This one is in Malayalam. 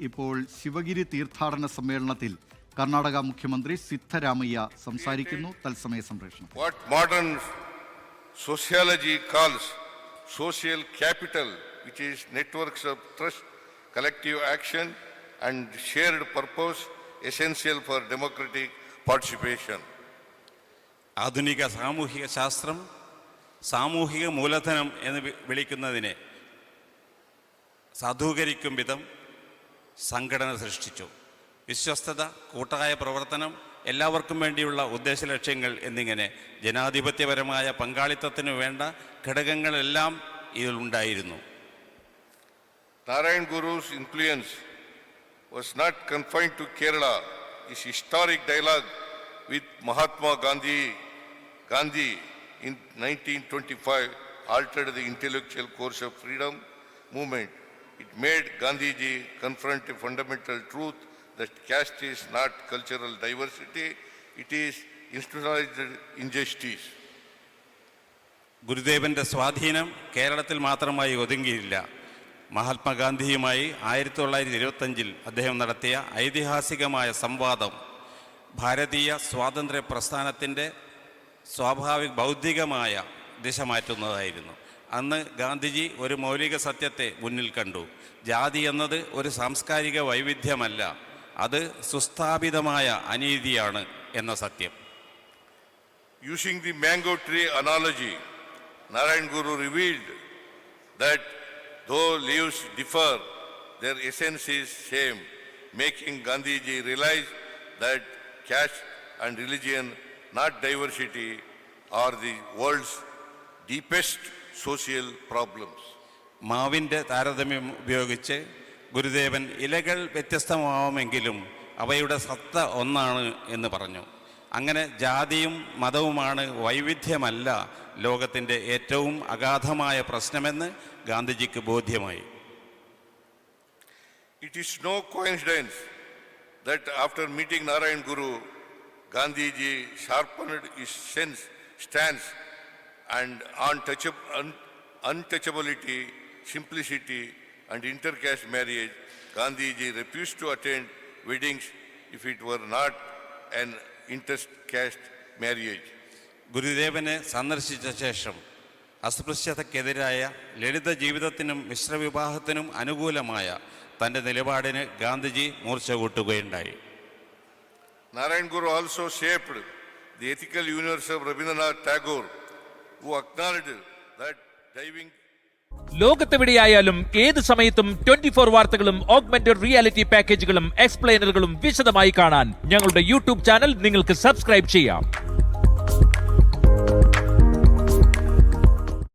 ഇപ്പോൾ ശിവഗിരി തീർത്ഥാടന സമ്മേളനത്തിൽ കർണാടക മുഖ്യമന്ത്രി സിദ്ധരാമയ്യ സംസാരിക്കുന്നു. തത്സമയ സംപ്രേഷണം. What modern sociology calls social capital, which is networks of trust, collective action and shared purpose, essential for democratic participation. ആധുനിക സാമൂഹിക ശാസ്ത്രം സാമൂഹിക മൂലധനം എന്ന് വിളിക്കുന്നതിനെ സാധൂകരിക്കും വിധം സംഘടന സൃഷ്ടിച്ചു. വിശ്വസ്തത, കൂട്ടായ പ്രവർത്തനം, എല്ലാവർക്കും വേണ്ടിയുള്ള ഉദ്ദേശലക്ഷ്യങ്ങൾ എന്നിങ്ങനെ ജനാധിപത്യപരമായ പങ്കാളിത്തത്തിനു വേണ്ട ഘടകങ്ങളെല്ലാം ഇതിലുണ്ടായിരുന്നു. Narayan Guru's influence was not confined to Kerala. His historic dialogue with Mahatma Gandhi in 1925 altered the intellectual course of freedom movement. It made Gandhiji confront a fundamental truth that caste is not cultural diversity, it is institutionalized injustice. ഗുരുദേവന്റെ സ്വാധീനം കേരളത്തിൽ മാത്രമായി ഒതുങ്ങിയില്ല. മഹാത്മാഗാന്ധിയുമായി 1925 അദ്ദേഹം നടത്തിയ ഐതിഹാസികമായ സംവാദം ഭാരതീയ സ്വാതന്ത്ര്യ പ്രസ്ഥാനത്തിൻ്റെ സ്വാഭാവിക ബൗദ്ധികമായ ദിശ മാറ്റുന്നതായിരുന്നു. അന്ന് ഗാന്ധിജി ഒരു മൗലിക സത്യത്തെ മുന്നിൽ കണ്ടു. ജാതി എന്നത് ഒരു സാംസ്കാരിക വൈവിധ്യമല്ല, അത് സുസ്ഥാപിതമായ അനീതിയാണ് എന്ന സത്യം. Using the mango tree analogy, Narayan Guru revealed that though leaves differ, their essence is same, making Gandhiji realize that caste and religion, not diversity, are the world's deepest social problems. മാവിൻ്റെ താരതമ്യം ഉപയോഗിച്ച് ഗുരുദേവൻ ഇലകൾ വ്യത്യസ്തമാവുമെങ്കിലും അവയുടെ സത്ത ഒന്നാണ് എന്ന് പറഞ്ഞു. അങ്ങനെ ജാതിയും മതവുമാണ്, വൈവിധ്യമല്ല ലോകത്തിൻ്റെ ഏറ്റവും അഗാധമായ പ്രശ്നമെന്ന് ഗാന്ധിജിക്ക് ബോധ്യമായി. It is no coincidence that after meeting Narayan Guru, Gandhiji sharpened his stance and on untouchability, simplicity and intercaste marriage. Gandhiji refused to attend weddings if it were not an intercaste marriage. ഗുരുദേവനെ സന്ദർശിച്ച ശേഷം അസ്പൃശ്യതയ്ക്കെതിരായ ലളിത ജീവിതത്തിനും മിശ്രവിവാഹത്തിനും അനുകൂലമായ തൻ്റെ നിലപാടിന് ഗാന്ധിജി മൂർച്ച കൂട്ടുകയുണ്ടായി. Narayan Guru also shaped the ethical universe of Rabindranath Tagore, who acknowledged that diving. ലോകത്തെവിടെയായാലും ഏത് സമയത്തും 24 വാർത്തകളും ഓഗ്മെന്റഡ് റിയാലിറ്റി പാക്കേജുകളും എക്സ്പ്ലെയിനറുകളും വിശദമായി കാണാൻ ഞങ്ങളുടെ യൂട്യൂബ് ചാനൽ നിങ്ങൾക്ക് സബ്സ്ക്രൈബ് ചെയ്യാം.